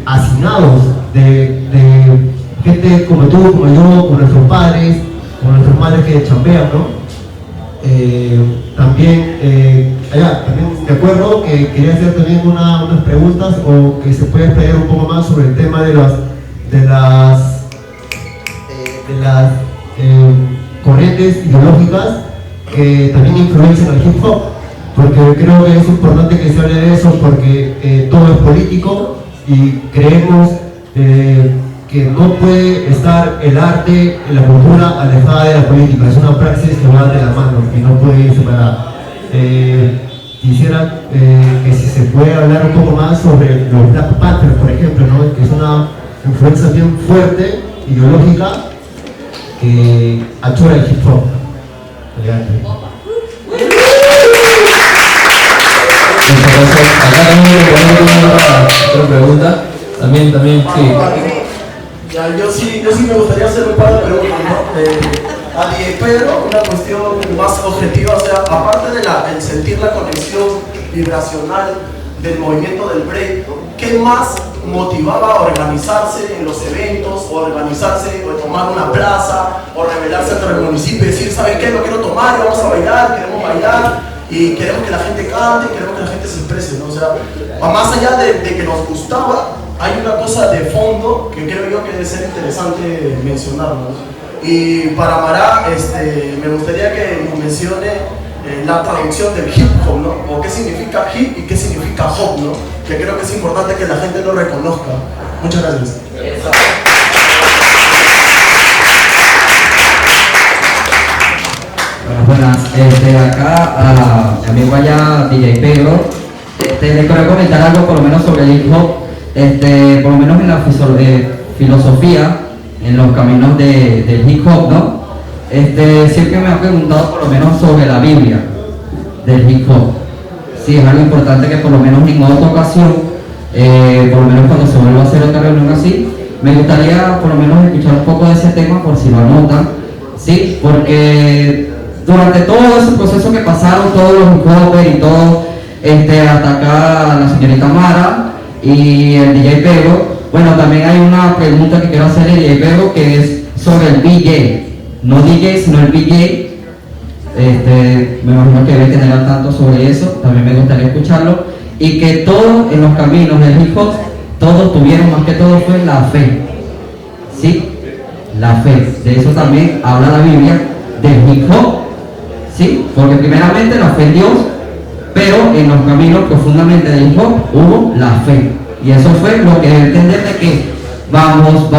hacinados de gente como tú, como yo, como nuestros padres, como nuestras madres que chambean, ¿no? También me acuerdo que quería hacer también unas preguntas, o que se puede explayar un poco más sobre el tema de las corrientes ideológicas que también influencian al hip hop, porque creo que es importante que se hable de eso, porque todo es político y creemos que no puede estar el arte, la cultura alejada de la política. Es una praxis que va de la mano y no puede ir separada. Quisiera que si se puede hablar un poco más sobre los Black Panthers, por ejemplo, ¿no? Que es una influencia bien fuerte, ideológica, que achora el hip hop. Adelante. Muchas gracias. Acá también otra pregunta. También, sí. Ya, yo sí me gustaría hacer un par de preguntas, ¿no? A DJ Pedro, una cuestión más objetiva, o sea, aparte de sentir la conexión vibracional del movimiento del break, ¿qué más motivaba a organizarse en los eventos, o organizarse, o tomar una plaza, o rebelarse entre el municipio y decir, ¿saben qué? Lo quiero tomar, vamos a bailar, queremos bailar, y queremos que la gente cante, queremos que la gente se exprese, ¿no? O sea, más allá de que nos gustaba, hay una cosa de fondo que creo yo que debe ser interesante mencionar, ¿no? Y para Mará, me gustaría que nos mencione la traducción del hip hop, ¿no? O qué significa hip y qué significa hop, ¿no? Que creo que es importante que la gente lo reconozca. Muchas gracias. Buenas, acá a mi amigo allá, DJ Pedro, le quiero comentar algo por lo menos sobre el hip hop, por lo menos en la filosofía, en los caminos del hip hop, ¿no? Siempre me han preguntado por lo menos sobre la Biblia del hip hop. Sí, es algo importante que por lo menos en otra ocasión, por lo menos cuando se vuelva a hacer otra reunión así, me gustaría por lo menos escuchar un poco de ese tema por si lo anotan, sí, porque durante todo ese proceso que pasaron todos los hip hopers y todo, hasta acá la señorita Mara y el DJ Pedro, bueno, también hay una pregunta que quiero hacerle al DJ Pedro, que es sobre el BJ, no DJ sino el BJ. Me imagino que debe tener al tanto sobre eso, también me gustaría escucharlo, y que todos en los caminos del hip hop, todos tuvieron, más que todo fue la fe, ¿sí? La fe, de eso también habla la Biblia, del hip hop, ¿sí? Porque primeramente la fe en Dios, pero en los caminos profundamente del hip hop hubo la fe, y eso fue lo que debe entender de que vamos,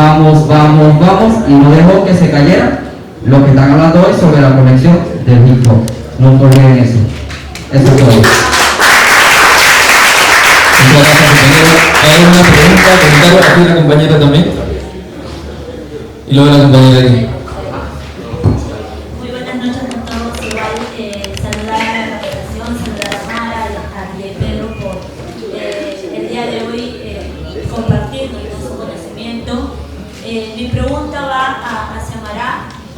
y no dejó que se cayera lo que están hablando hoy sobre la conexión del hip hop. No olviden eso. Eso es todo. Muchas gracias, compañero. Hay una pregunta, comentario aquí la compañera también. Y luego la compañera aquí. Muy buenas noches a todos. Igual saludar a la federación, saludar a Mara, a DJ Pedro por el día de hoy compartir su conocimiento. Mi pregunta va hacia Mara,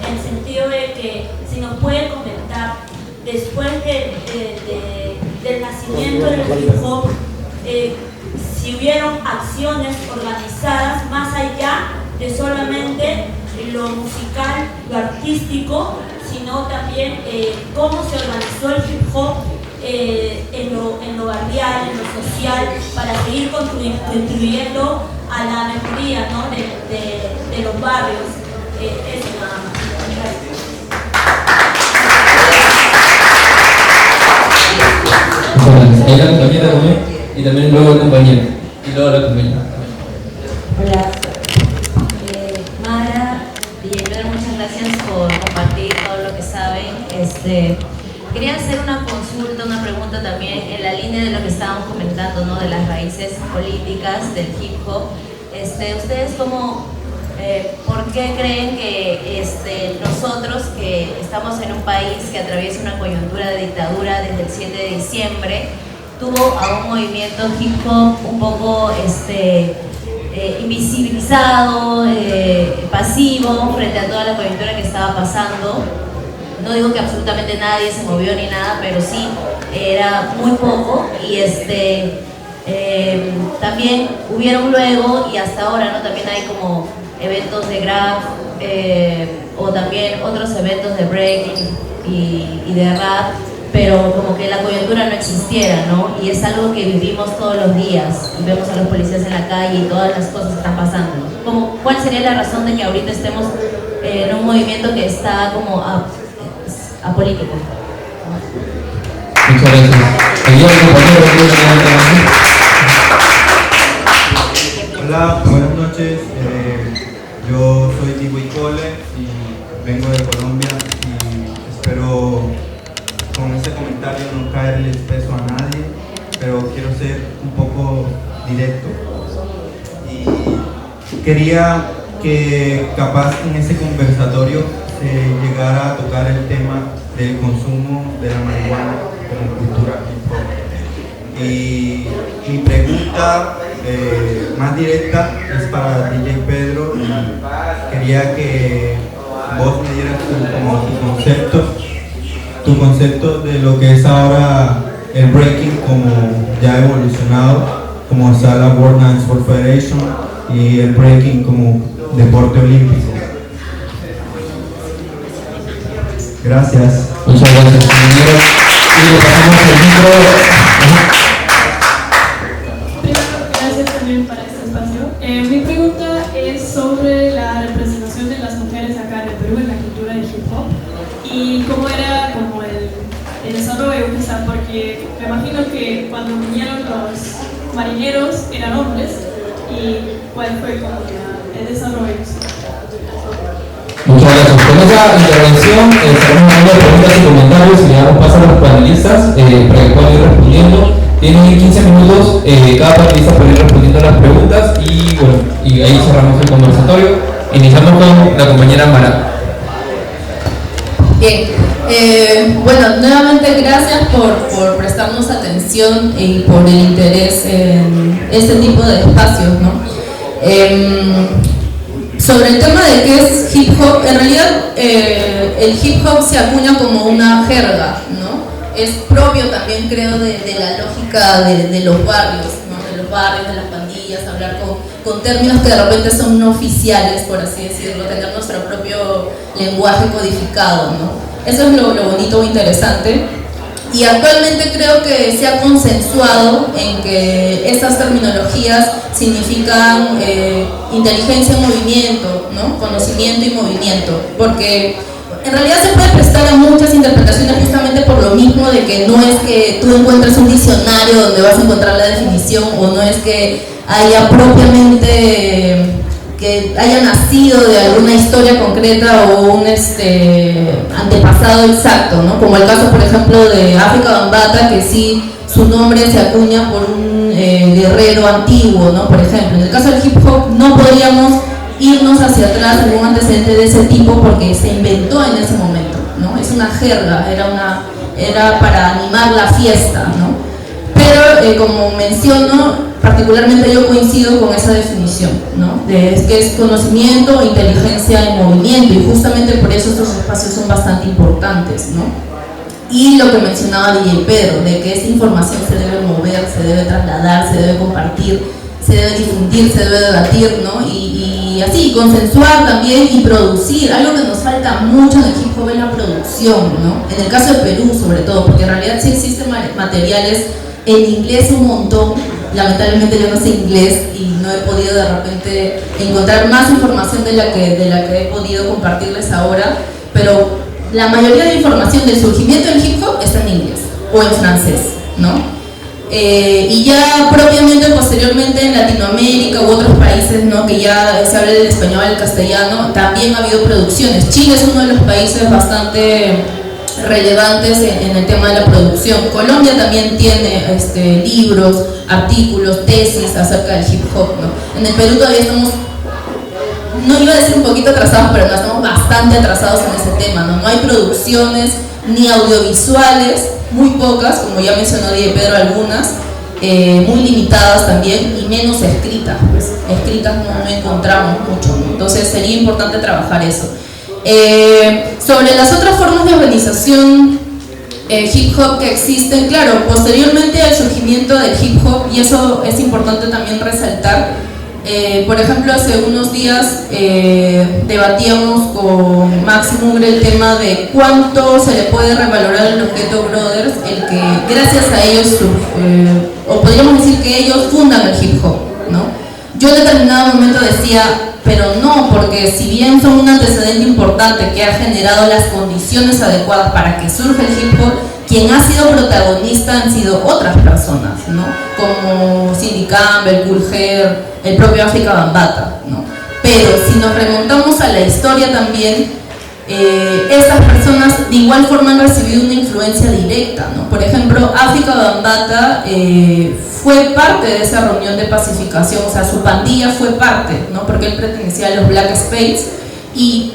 en el sentido de que si nos puede comentar, después del nacimiento del hip hop, si hubieron acciones organizadas más allá de solamente lo musical, lo artístico, sino también cómo se organizó el hip hop en lo barrial, en lo social, para seguir contribuyendo a la mejoría, ¿no? de los barrios. Eso nada más. Gracias. Ahí la compañera también, y también luego el compañero, y luego la compañera. Hola, Mara, DJ Pedro, muchas gracias por compartir todo lo que saben. Quería hacer una consulta, una pregunta también en la línea de lo que estábamos comentando, ¿no? De las raíces políticas del hip hop. ¿Ustedes cómo, por qué creen que nosotros, que estamos en un país que atraviesa una coyuntura de dictadura desde el 7 de diciembre, tuvo a un movimiento hip hop un poco invisibilizado, pasivo frente a toda la coyuntura que estaba pasando? No digo que absolutamente nadie se movió ni nada, pero sí era muy poco. Y También hubieron luego y hasta ahora, ¿no? También hay como eventos de graf o también otros eventos de breaking y de rap, pero como que la coyuntura no existiera, ¿no? Y es algo que vivimos todos los días y vemos a los policías en la calle y todas las cosas que están pasando. ¿Cuál sería la razón de que ahorita estemos en un movimiento que está como apolítico? Muchas gracias. Hola, buenas noches. Yo soy DJ Cole y vengo de Colombia y espero con este comentario no caerles peso a nadie, pero quiero ser un poco directo. Y quería que capaz en ese conversatorio se llegara a tocar el tema del consumo de la marihuana como cultura hip hop. Y mi pregunta más directa es para DJ Pedro y quería que vos me dieras tu concepto de lo que es ahora el breaking como ya evolucionado, como está la World Night Sport Federation y el breaking como deporte olímpico. Gracias. Muchas gracias, compañero. Y le pasamos el micro. Gracias también para este espacio. Mi pregunta es sobre la representación de las mujeres acá en el Perú en la cultura del hip hop y cómo era como el desarrollo, o sea, porque me imagino que cuando vinieron los marineros eran hombres y cuál fue como el desarrollo. Muchas gracias. Con esa intervención estaremos dando preguntas y comentarios y le damos paso a los panelistas para que puedan ir respondiendo. Tienen 15 minutos, cada panelista puede ir respondiendo a las preguntas y bueno, y ahí cerramos el conversatorio. Iniciamos con la compañera Mara. Bien, bueno, nuevamente gracias por prestarnos atención y por el interés en este tipo de espacios, ¿no? Sobre el tema de qué es hip hop, en realidad el hip hop se acuña como una jerga, ¿no? Es propio también, creo, de la lógica de los barrios, ¿no? De los barrios, de las pandillas, hablar con términos que de repente son no oficiales, por así decirlo, tener nuestro propio lenguaje codificado, ¿no? Eso es lo bonito o interesante. Y actualmente creo que se ha consensuado en que estas terminologías significan inteligencia en movimiento, ¿no? Conocimiento y movimiento, porque en realidad se puede prestar a muchas interpretaciones justamente por lo mismo de que no es que tú encuentres un diccionario donde vas a encontrar la definición o no es que haya propiamente que haya nacido de alguna historia concreta o un antepasado exacto, ¿no? Como el caso, por ejemplo, de África Bambaataa, que sí, su nombre se acuña por un guerrero antiguo, ¿no? Por ejemplo, en el caso del hip hop no podríamos irnos hacia atrás en un antecedente de ese tipo porque se inventó en ese momento, ¿no? Es una jerga, era para animar la fiesta, ¿no? Pero como menciono, particularmente yo coincido con esa definición, ¿no? De que es conocimiento o inteligencia en movimiento y justamente por eso estos espacios son bastante importantes, ¿no? Y lo que mencionaba DJ Pedro, de que esta información se debe mover, se debe trasladar, se debe compartir, se debe difundir, se debe debatir, ¿no? Y así, consensuar también y producir. Algo que nos falta mucho en el hip hop es la producción, ¿no? En el caso de Perú sobre todo, porque en realidad sí existen materiales en inglés un montón. Lamentablemente yo no sé inglés y no he podido de repente encontrar más información de la que he podido compartirles ahora, pero la mayoría de información del surgimiento del hip hop está en inglés o en francés, ¿no? Y ya propiamente posteriormente en Latinoamérica u otros países, ¿no? Que ya se habla del español, el castellano, también ha habido producciones. Chile es uno de los países bastante relevantes en el tema de la producción. Colombia también tiene libros, artículos, tesis acerca del hip hop, ¿no? En el Perú todavía estamos, no iba a decir un poquito atrasados, pero no, estamos bastante atrasados en ese tema, ¿no? No hay producciones ni audiovisuales, muy pocas, como ya mencionó DJ Pedro, algunas, muy limitadas también, y menos escritas, pues escritas no encontramos mucho, ¿no? Entonces sería importante trabajar eso. Sobre las otras formas de organización, hip hop que existen, claro, posteriormente al surgimiento del hip hop, y eso es importante también resaltar. Por ejemplo, hace unos días debatíamos con Max Mugre el tema de cuánto se le puede revalorar a los Ghetto Brothers, el que gracias a ellos, o podríamos decir que ellos fundan el hip hop, ¿no? Yo en determinado momento decía, pero no, porque si bien son un antecedente importante que ha generado las condiciones adecuadas para que surja el hip hop, quien ha sido protagonista han sido otras personas, ¿no? Como Cindy Campbell, Kool Herc, el propio Afrika Bambaataa, ¿no? Pero si nos remontamos a la historia también, estas personas de igual forma han recibido una influencia directa, ¿no? Por ejemplo, Afrika Bambaataa fue parte de esa reunión de pacificación, o sea, su pandilla fue parte, ¿no? Porque él pertenecía a los Black Spades, y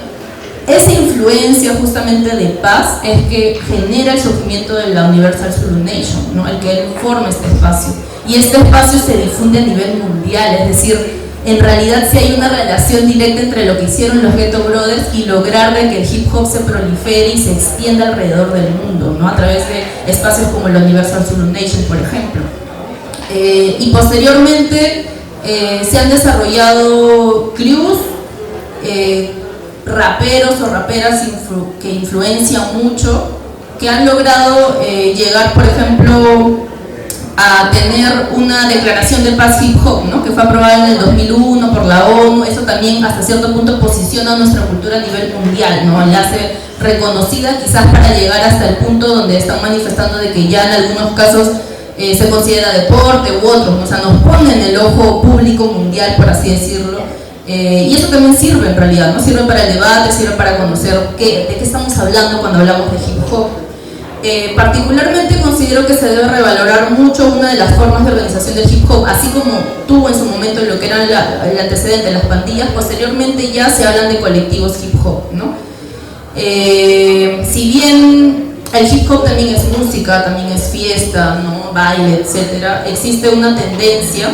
esa influencia justamente de paz es que genera el surgimiento de la Universal Zulu Nation, ¿no? El que él forma este espacio, y este espacio se difunde a nivel mundial, es decir, en realidad sí hay una relación directa entre lo que hicieron los Ghetto Brothers y lograr de que el hip hop se prolifere y se extienda alrededor del mundo, ¿no? A través de espacios como la Universal Zulu Nation, por ejemplo. Y posteriormente se han desarrollado crews, raperos o raperas que influencian mucho, que han logrado llegar, por ejemplo, a tener una declaración de paz hip hop, ¿no? Que fue aprobada en el 2001 por la ONU. Eso también hasta cierto punto posiciona nuestra cultura a nivel mundial, ¿no? La hace reconocida quizás para llegar hasta el punto donde están manifestando de que ya en algunos casos se considera deporte u otros, ¿no? O sea, nos pone en el ojo público mundial, por así decirlo. Y eso también sirve en realidad, ¿no? Sirve para el debate, sirve para conocer de qué estamos hablando cuando hablamos de hip hop. Particularmente considero que se debe revalorar mucho una de las formas de organización del hip hop, así como tuvo en su momento lo que era el antecedente de las pandillas. Posteriormente ya se hablan de colectivos hip hop, ¿no? Si bien el hip hop también es música, también es fiesta, ¿no? Baile, etc., existe una tendencia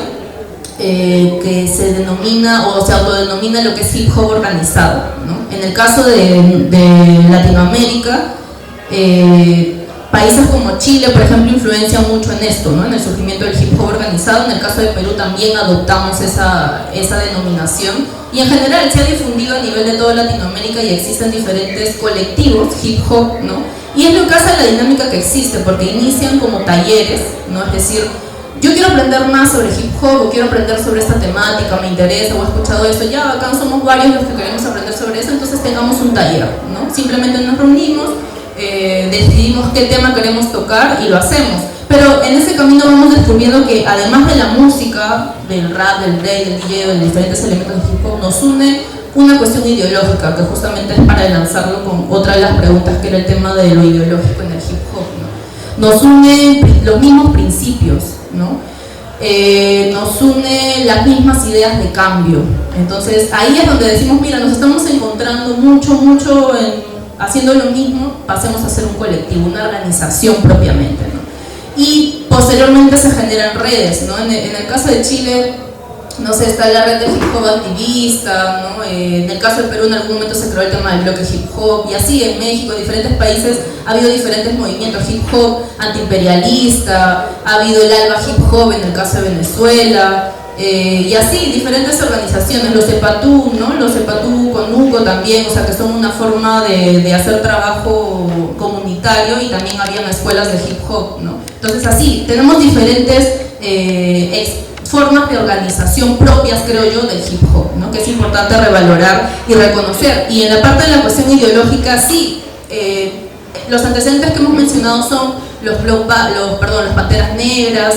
que se denomina o se autodenomina lo que es hip hop organizado, ¿no? En el caso de Latinoamérica, países como Chile, por ejemplo, influencian mucho en esto, ¿no? En el surgimiento del hip hop organizado. En el caso de Perú también adoptamos esa denominación, y en general se ha difundido a nivel de toda Latinoamérica y existen diferentes colectivos hip hop, ¿no? Y es lo que hace la dinámica que existe, porque inician como talleres, ¿no? Es decir, yo quiero aprender más sobre hip hop, o quiero aprender sobre esta temática, me interesa, o he escuchado esto, ya acá somos varios los que queremos aprender sobre eso, entonces tengamos un taller, ¿no? Simplemente nos reunimos, decidimos qué tema queremos tocar y lo hacemos. Pero en ese camino vamos descubriendo que además de la música, del rap, del break, del DJ, de los diferentes elementos del hip hop, nos une una cuestión ideológica, que justamente es para lanzarlo con otra de las preguntas, que era el tema de lo ideológico en el hip hop, ¿no? Nos une los mismos principios, ¿no? Nos une las mismas ideas de cambio. Entonces ahí es donde decimos, mira, nos estamos encontrando mucho haciendo lo mismo, pasemos a ser un colectivo, una organización propiamente, ¿no? Y posteriormente se generan redes, ¿no? En el caso de Chile, no sé, está la red de hip hop activista, ¿no? En el caso de Perú en algún momento se creó el tema del bloque hip hop, y así en México, en diferentes países ha habido diferentes movimientos hip hop antiimperialista, ha habido el ALBA hip hop en el caso de Venezuela, y así diferentes organizaciones, los EPATU, ¿no? Los EPATU con UCO también, o sea, que son una forma de hacer trabajo comunitario, y también habían escuelas de hip hop, ¿no? Entonces así, tenemos diferentes formas de organización propias, creo yo, del hip hop, ¿no? Que es importante revalorar y reconocer. Y en la parte de la cuestión ideológica, sí, los antecedentes que hemos mencionado son los Panteras Negras,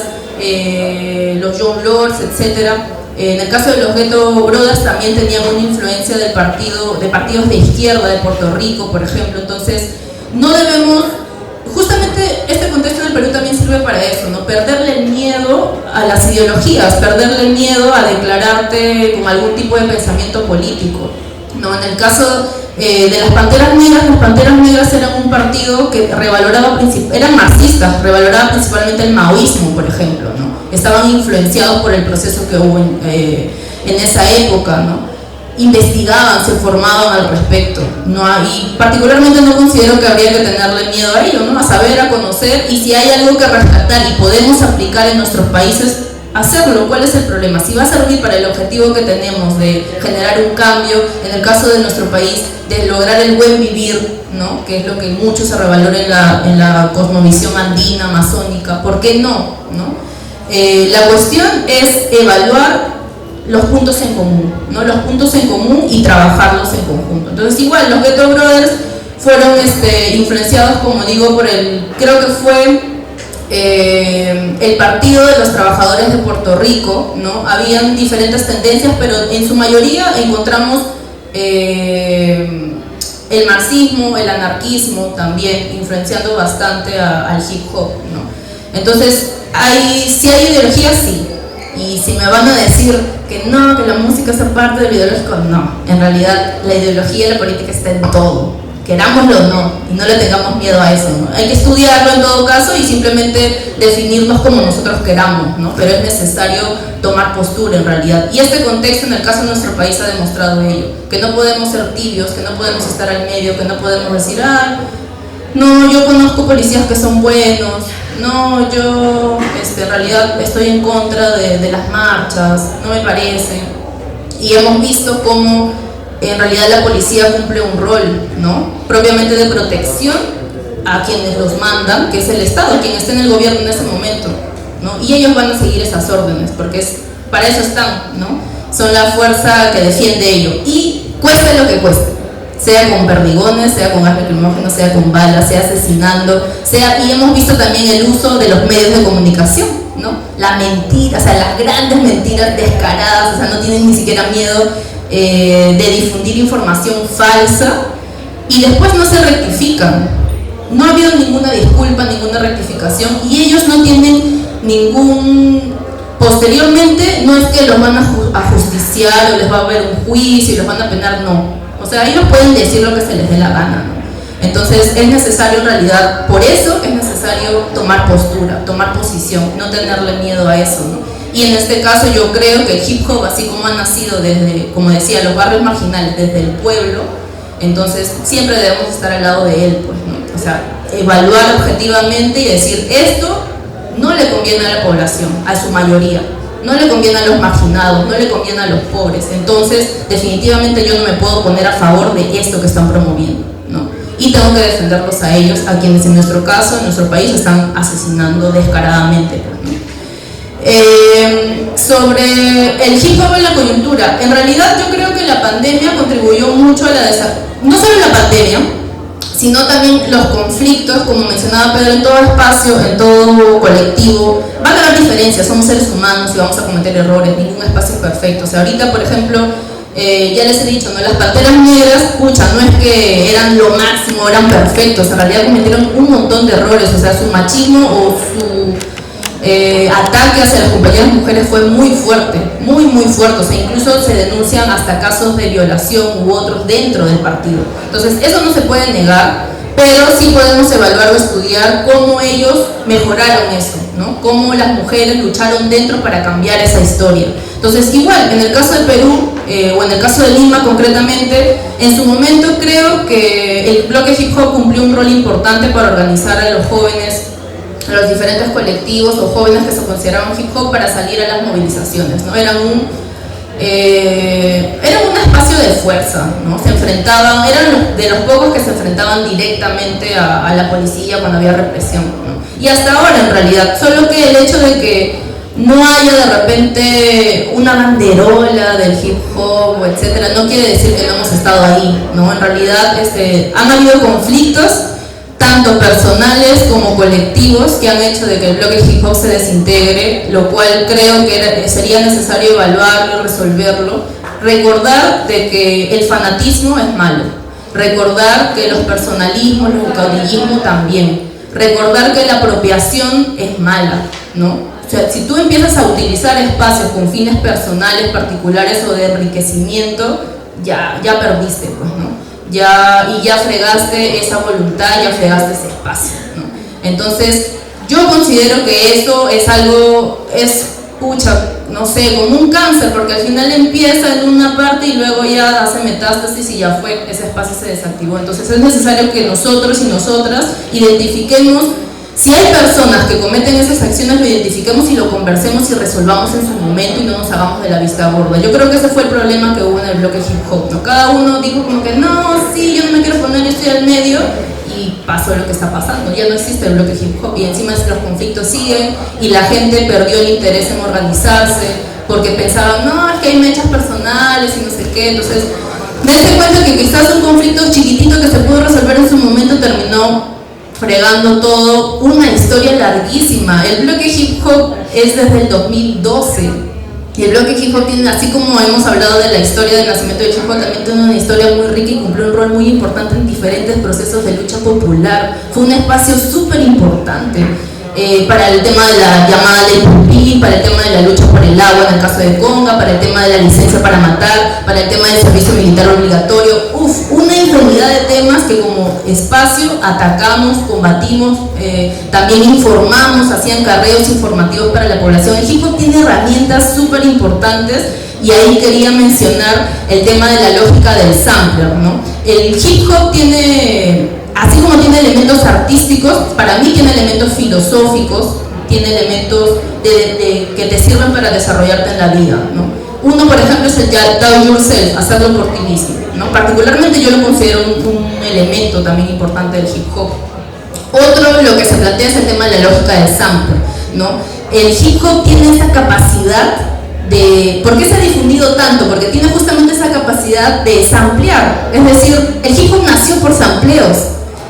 los Young Lords, etc. En el caso de los Ghetto Brothers también tenían una influencia de partidos de izquierda de Puerto Rico, por ejemplo. Entonces no debemos, justamente este contexto del Perú también sirve para eso, ¿no? Perderle el miedo a las ideologías, perderle el miedo a declararte con algún tipo de pensamiento político, ¿no? En el caso de las Panteras Negras eran un partido que eran marxistas, revaloraba principalmente el maoísmo, por ejemplo, ¿no? Estaban influenciados por el proceso que hubo en esa época, ¿no? investigaban, se formaban al respecto, ¿no? Y particularmente no considero que habría que tenerle miedo a ello, ¿no? A saber, a conocer, y si hay algo que rescatar y podemos aplicar en nuestros países, hacerlo. ¿Cuál es el problema? Si va a servir para el objetivo que tenemos de generar un cambio, en el caso de nuestro país, de lograr el buen vivir, ¿no? Que es lo que mucho se revalora en la cosmovisión andina, amazónica, ¿por qué no? La cuestión es evaluar los puntos en común, ¿no? Los puntos en común y trabajarlos en conjunto. Entonces igual, los Ghetto Brothers fueron influenciados, como digo, por creo que fue el Partido de los Trabajadores de Puerto Rico, ¿no? Habían diferentes tendencias, pero en su mayoría encontramos el marxismo, el anarquismo también, influenciando bastante al hip hop, ¿no? Entonces, si hay ideología, sí. Y si me van a decir que no, que la música es parte del ideológico, no. En realidad, la ideología y la política está en todo, querámoslo o no, y no le tengamos miedo a eso, ¿no? Hay que estudiarlo en todo caso y simplemente definirnos como nosotros queramos, ¿no? Pero es necesario tomar postura en realidad. Y este contexto en el caso de nuestro país ha demostrado ello, que no podemos ser tibios, que no podemos estar al medio, que no podemos decir, no, yo conozco policías que son buenos, no, yo en realidad estoy en contra de las marchas, no me parece. Y hemos visto cómo en realidad la policía cumple un rol, ¿no? Propiamente de protección a quienes los mandan, que es el Estado, quien está en el gobierno en ese momento, ¿no? Y ellos van a seguir esas órdenes, porque para eso están, ¿no? Son la fuerza que defiende ello. Y cueste lo que cueste, sea con perdigones, sea con gas lacrimógeno, sea con balas, sea asesinando, y hemos visto también el uso de los medios de comunicación, ¿no? La mentira, o sea, las grandes mentiras descaradas, o sea, no tienen ni siquiera miedo de difundir información falsa y después no se rectifican. No ha habido ninguna disculpa, ninguna rectificación y ellos no tienen posteriormente no es que los van a justiciar o les va a haber un juicio y los van a penar, no. O sea, ellos pueden decir lo que se les dé la gana, ¿no? Entonces es necesario en realidad, por eso es necesario tomar postura, tomar posición, no tenerle miedo a eso, ¿no? Y en este caso yo creo que el hip hop, así como ha nacido desde, como decía, los barrios marginales, desde el pueblo, entonces siempre debemos estar al lado de él, pues, ¿no? O sea, evaluar objetivamente y decir, esto no le conviene a la población, a su mayoría, no le conviene a los marginados, no le conviene a los pobres, entonces definitivamente yo no me puedo poner a favor de esto que están promoviendo, ¿no? Y tengo que defenderlos a ellos, a quienes en nuestro caso, en nuestro país, están asesinando descaradamente, ¿no? Sobre el hip hop en la coyuntura, en realidad yo creo que la pandemia contribuyó mucho a no solo la pandemia, sino también los conflictos, como mencionaba Pedro, en todo espacio, en todo colectivo. Va a haber diferencias, somos seres humanos y vamos a cometer errores, ningún espacio es perfecto. O sea, ahorita, por ejemplo, ya les he dicho, ¿no? Las Panteras Negras, pucha, no es que eran lo máximo, eran perfectos, en realidad cometieron un montón de errores, o sea, su machismo o su ataque hacia las compañeras mujeres fue muy fuerte, muy fuerte, o sea, incluso se denuncian hasta casos de violación u otros dentro del partido. Entonces, eso no se puede negar, pero sí podemos evaluar o estudiar cómo ellos mejoraron eso, ¿no? Cómo las mujeres lucharon dentro para cambiar esa historia. Entonces, igual, en el caso de Perú, o en el caso de Lima concretamente, en su momento creo que el bloque hip hop cumplió un rol importante para organizar a los jóvenes, a los diferentes colectivos o jóvenes que se consideraban hip hop para salir a las movilizaciones, ¿no? Eran un espacio de fuerza, ¿no? Se enfrentaban, eran de los pocos que se enfrentaban directamente a la policía cuando había represión, ¿no? Y hasta ahora en realidad, solo que el hecho de que no haya de repente una banderola del hip hop, etcétera, no quiere decir que no hemos estado ahí, ¿no? En realidad han habido conflictos tanto personales como colectivos que han hecho de que el bloque hip hop se desintegre, lo cual creo que sería necesario evaluarlo, resolverlo, recordar de que el fanatismo es malo, recordar que los personalismos, los caudillismos también, recordar que la apropiación es mala, ¿no? O sea, si tú empiezas a utilizar espacios con fines personales, particulares o de enriquecimiento, ya perdiste, pues, ¿no? Ya fregaste esa voluntad, ya fregaste ese espacio, ¿no? Entonces, yo considero que eso es algo, no sé, como un cáncer, porque al final empieza en una parte y luego ya hace metástasis y ya fue, ese espacio se desactivó. Entonces es necesario que nosotros y nosotras identifiquemos, si hay personas que cometen esas acciones, lo identifiquemos y lo conversemos y resolvamos en su momento y no nos hagamos de la vista gorda. Yo creo que ese fue el problema que hubo en el bloque hip hop, ¿no? Cada uno dijo como que no, sí, yo no me quiero poner, yo estoy al medio, y pasó lo que está pasando. Ya no existe el bloque hip hop y encima los conflictos siguen y la gente perdió el interés en organizarse porque pensaban, no, es que hay mechas personales y no sé qué. Entonces me di cuenta que quizás un conflicto chiquitito que se pudo resolver en su momento terminó fregando todo, una historia larguísima. El bloque hip hop es desde el 2012 y el bloque hip hop tiene, así como hemos hablado de la historia del nacimiento del hip hop, también tiene una historia muy rica y cumplió un rol muy importante en diferentes procesos de lucha popular. Fue un espacio súper importante para el tema de la llamada ley Pupí, para el tema de la lucha por el agua en el caso de Conga, para el tema de la licencia para matar, para el tema del servicio militar obligatorio. Una infinidad de temas que como espacio atacamos, combatimos, también informamos, hacían carreos informativos para la población. El hip hop tiene herramientas súper importantes y ahí quería mencionar el tema de la lógica del sampler, ¿no? El hip hop tiene, así como tiene elementos artísticos, para mí tiene elementos filosóficos, tiene elementos que te sirven para desarrollarte en la vida, ¿no? Uno, por ejemplo, es el do yourself, hacerlo por ti mismo, ¿no? Particularmente yo lo considero un elemento también importante del hip hop. Otro, lo que se plantea es el tema de la lógica del sampler, ¿no? El hip hop tiene esa capacidad de... ¿Por qué se ha difundido tanto? Porque tiene justamente esa capacidad de samplear, es decir, el hip hop nació por sampleos.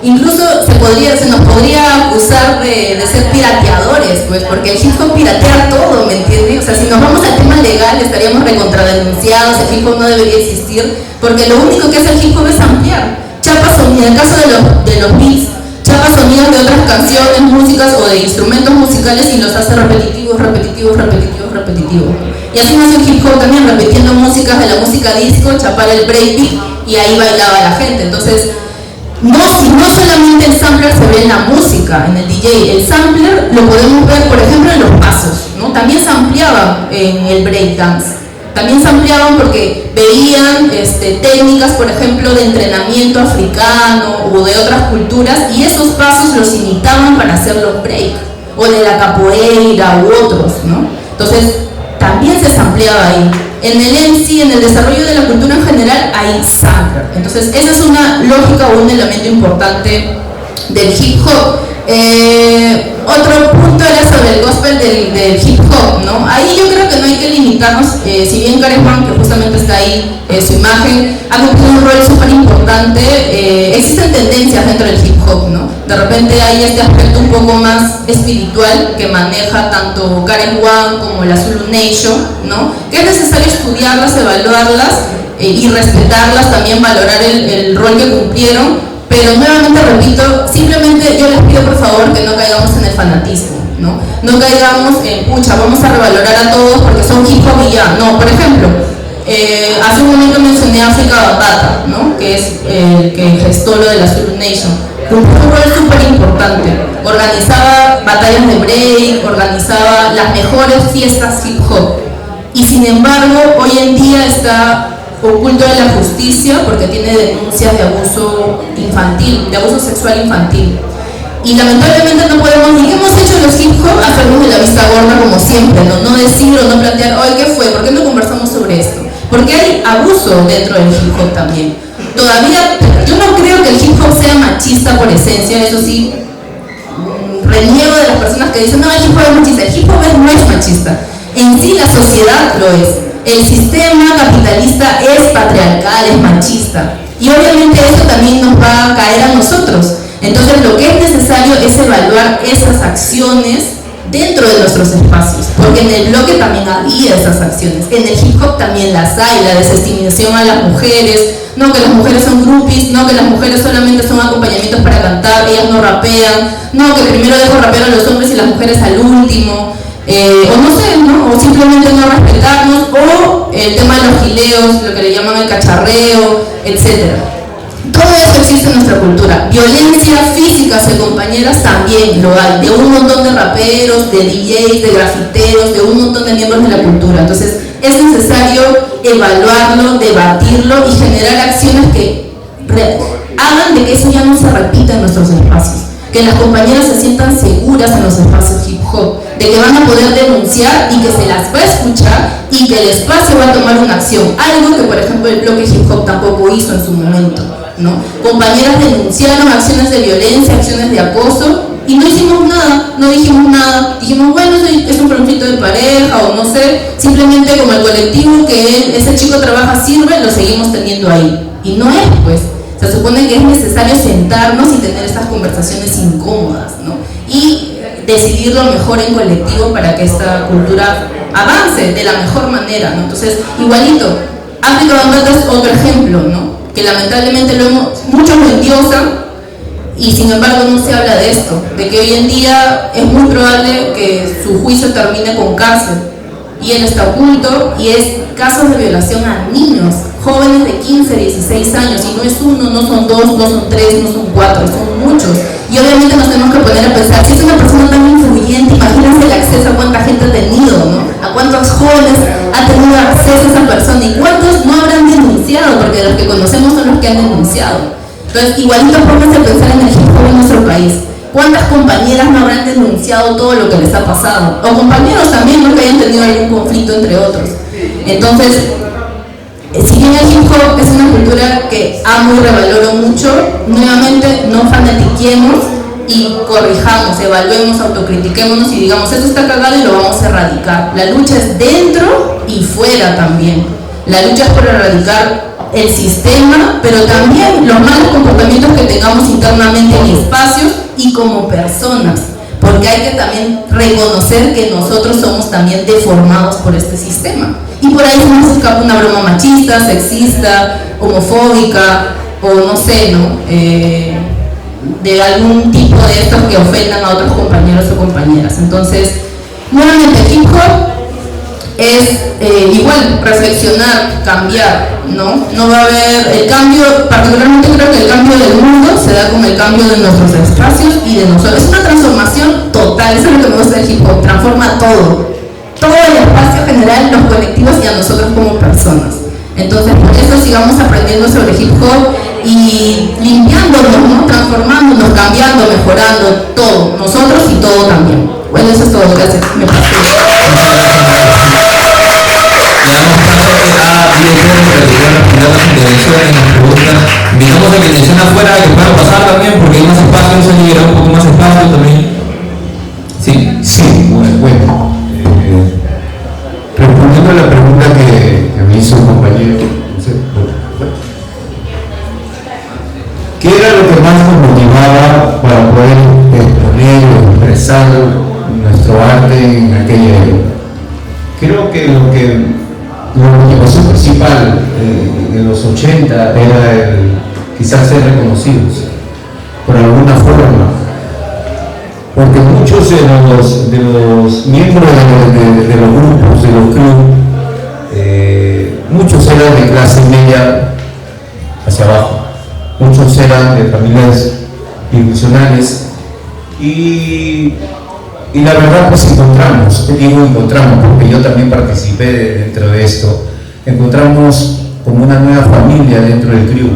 Incluso se nos podría acusar de ser pirateadores, pues, porque el hip hop piratea todo, ¿me entiendes? O sea, si nos vamos al tema legal estaríamos recontradenunciados, el hip hop no debería existir, porque lo único que hace el hip hop es ampliar. Chapa sonido, en el caso de los beats, chapa sonidos de otras canciones, músicas o de instrumentos musicales y los hace repetitivos. Y así nació el hip hop también, repitiendo músicas de la música disco, chapar el breakbeat y ahí bailaba la gente. Entonces, no solamente el sampler se ve en la música, en el DJ, el sampler lo podemos ver, por ejemplo, en los pasos, ¿no? También se ampliaban en el breakdance, también se ampliaban porque veían técnicas, por ejemplo, de entrenamiento africano o de otras culturas y esos pasos los imitaban para hacer los break, o de la capoeira u otros, ¿no? Entonces, también se sampleaba ahí. En el MC, en el desarrollo de la cultura en general, hay sampler. Entonces, esa es una lógica o un elemento importante del hip hop. Otro punto era sobre el gospel del hip hop, ¿no? Ahí yo creo que no hay que limitarnos, si bien Karen Juan, que justamente está ahí, su imagen, ha cumplido un rol súper importante, existen tendencias dentro del hip hop, ¿no? De repente hay este aspecto un poco más espiritual que maneja tanto Karen Juan como la Zulu Nation, ¿no? Que es necesario estudiarlas, evaluarlas y respetarlas, también valorar el rol que cumplieron. Pero nuevamente repito, simplemente yo les pido por favor que no caigamos en el fanatismo, ¿no? No caigamos en, pucha, vamos a revalorar a todos porque son hip hop y ya. No, por ejemplo, hace un momento mencioné a África Bambaataa, ¿no? Que es el que gestó lo de la Zulu Nation. Cumplió un rol súper importante. Organizaba batallas de break, organizaba las mejores fiestas hip hop. Y sin embargo, hoy en día está oculto de la justicia porque tiene denuncias de abuso infantil, de abuso sexual infantil. Y lamentablemente no podemos, ni que hemos hecho los hip hop, hacernos de la vista gorda como siempre, no decir o no plantear, oye, ¿qué fue? ¿Por qué no conversamos sobre esto? Porque hay abuso dentro del hip hop también. Todavía, yo no creo que el hip hop sea machista por esencia, eso sí, reniego de las personas que dicen, no, el hip hop es machista. El hip hop no es machista. En sí la sociedad lo es. El sistema capitalista es patriarcal, es machista. Y obviamente eso también nos va a caer a nosotros. Entonces lo que es necesario es evaluar esas acciones dentro de nuestros espacios. Porque en el bloque también había esas acciones. En el hip hop también las hay. La desestimación a las mujeres. No, que las mujeres son groupies. No, que las mujeres solamente son acompañamientos para cantar. Ellas no rapean. No, que primero dejo rapear a los hombres y las mujeres al último. O no sé, ¿no? O simplemente no respetarnos, o el tema de los gileos, lo que le llaman el cacharreo, etc. Todo eso existe en nuestra cultura. Violencia física hacia compañeras también lo hay, de un montón de raperos, de DJs, de grafiteros, de un montón de miembros de la cultura. Entonces es necesario evaluarlo, debatirlo y generar acciones que hagan de que eso ya no se repita en nuestros espacios, que las compañeras se sientan seguras en los espacios hip hop, de que van a poder denunciar y que se las va a escuchar y que el espacio va a tomar una acción, algo que por ejemplo el bloque hip hop tampoco hizo en su momento, ¿no? Compañeras denunciaron acciones de violencia, acciones de acoso y no hicimos nada, no dijimos nada, dijimos bueno, es un conflicto de pareja o no sé, simplemente como el colectivo que ese chico trabaja sirve, lo seguimos teniendo ahí y no es pues. Se supone que es necesario sentarnos y tener estas conversaciones incómodas, ¿no? Y decidir lo mejor en colectivo para que esta cultura avance de la mejor manera, ¿no? Entonces, igualito, África Bambaataa es otro ejemplo, ¿no? Que lamentablemente muchos lo endiosan y sin embargo no se habla de esto, de que hoy en día es muy probable que su juicio termine con cárcel y él está oculto y es casos de violación a niños, jóvenes de 15, 16 años, y no es uno, no son dos, no son tres, no son cuatro, son muchos. Y obviamente nos tenemos que poner a pensar, si es una persona tan influyente, imagínense el acceso a cuánta gente ha tenido, ¿no? A cuántos jóvenes ha tenido acceso a esa persona y cuántos no habrán denunciado, porque los que conocemos son los que han denunciado. Entonces, igualito pónganse a pensar en el hip hop en nuestro país. ¿Cuántas compañeras no habrán denunciado todo lo que les ha pasado? O compañeros también, ¿no? Que hayan tenido algún conflicto entre otros. Entonces, si bien el hip hop es una cultura que amo y revaloro mucho, nuevamente no fanatiquemos y corrijamos, evaluemos, autocritiquémonos y digamos, esto está cagado y lo vamos a erradicar. La lucha es dentro y fuera también. La lucha es por erradicar el sistema, pero también los malos comportamientos que tengamos internamente en espacios y como personas, porque hay que también reconocer que nosotros somos también deformados por este sistema. Y por ahí se nos escapa una broma machista, sexista, homofóbica, o no sé, ¿no? De algún tipo de estos que ofendan a otros compañeros o compañeras. Entonces, nuevamente, hip hop es igual, reflexionar, cambiar, ¿no? No va a haber el cambio, particularmente creo que el cambio del mundo se da con el cambio de nuestros espacios y de nosotros. Es una transformación total, eso es lo que me gusta del hip hop, transforma todo el espacio general, los colectivos y a nosotros como personas. Entonces, por eso sigamos aprendiendo sobre hip hop y limpiándonos, ¿no? Transformándonos, cambiando, mejorando, todo, nosotros y todo también. Bueno, eso es todo, gracias. Me pasé. Le damos paso a Diego para que pueda responder las intervenciones, las preguntas. Invitamos a que atención afuera, que puedan pasar también, porque hay más espacio, se libera un poco más espacio también. Sí, bueno. Respondiendo a la pregunta que me hizo un compañero, ¿qué era lo que más nos motivaba para poder exponer o expresar nuestro arte en aquella época? Creo que la motivación principal en los 80 era quizás ser reconocidos por alguna forma, porque muchos de los miembros de los grupos, de los crew, muchos eran de clase media hacia abajo, muchos eran de familias disfuncionales y la verdad pues encontramos porque yo también participé dentro de esto, encontramos como una nueva familia dentro del crew,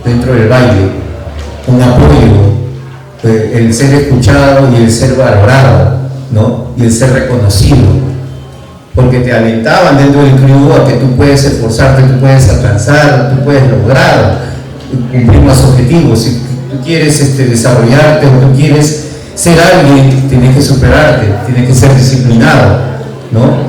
dentro del baile, un apoyo, el ser escuchado y el ser valorado, ¿no? Y el ser reconocido, porque te alentaban dentro del crew a que tú puedes esforzarte, tú puedes alcanzar, tú puedes lograr cumplir más objetivos. Si tú quieres desarrollarte o tú quieres ser alguien, tienes que superarte, tienes que ser disciplinado, ¿no?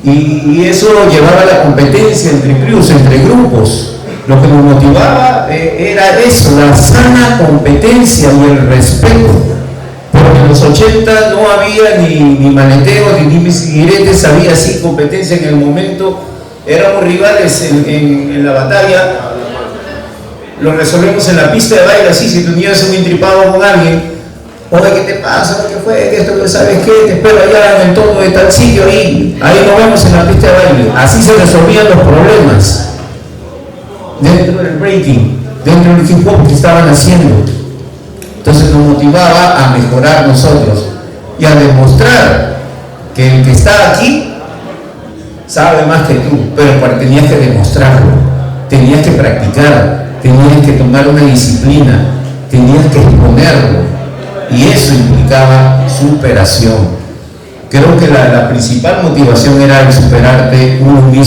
Y eso llevaba a la competencia entre crews, entre grupos. Lo que nos motivaba era eso, la sana competencia y el respeto. Porque en los 80 no había ni maleteos, ni bicicletes, había así competencia en el momento. Éramos rivales en la batalla. Lo resolvemos en la pista de baile, así, si tú tenías un intripado con alguien, oye, ¿qué te pasa? ¿Qué fue? ¿Qué esto? ¿Sabes qué? Te espero allá en el entorno de tal sitio, ahí nos vemos en la pista de baile. Así se resolvían los problemas dentro del breaking, dentro del hip hop que estaban haciendo. Entonces nos motivaba a mejorar nosotros y a demostrar que el que está aquí sabe más que tú, pero tenías que demostrarlo, tenías que practicar, tenías que tomar una disciplina, tenías que exponerlo, y eso implicaba superación. Creo que la principal motivación era el superarte uno mismo.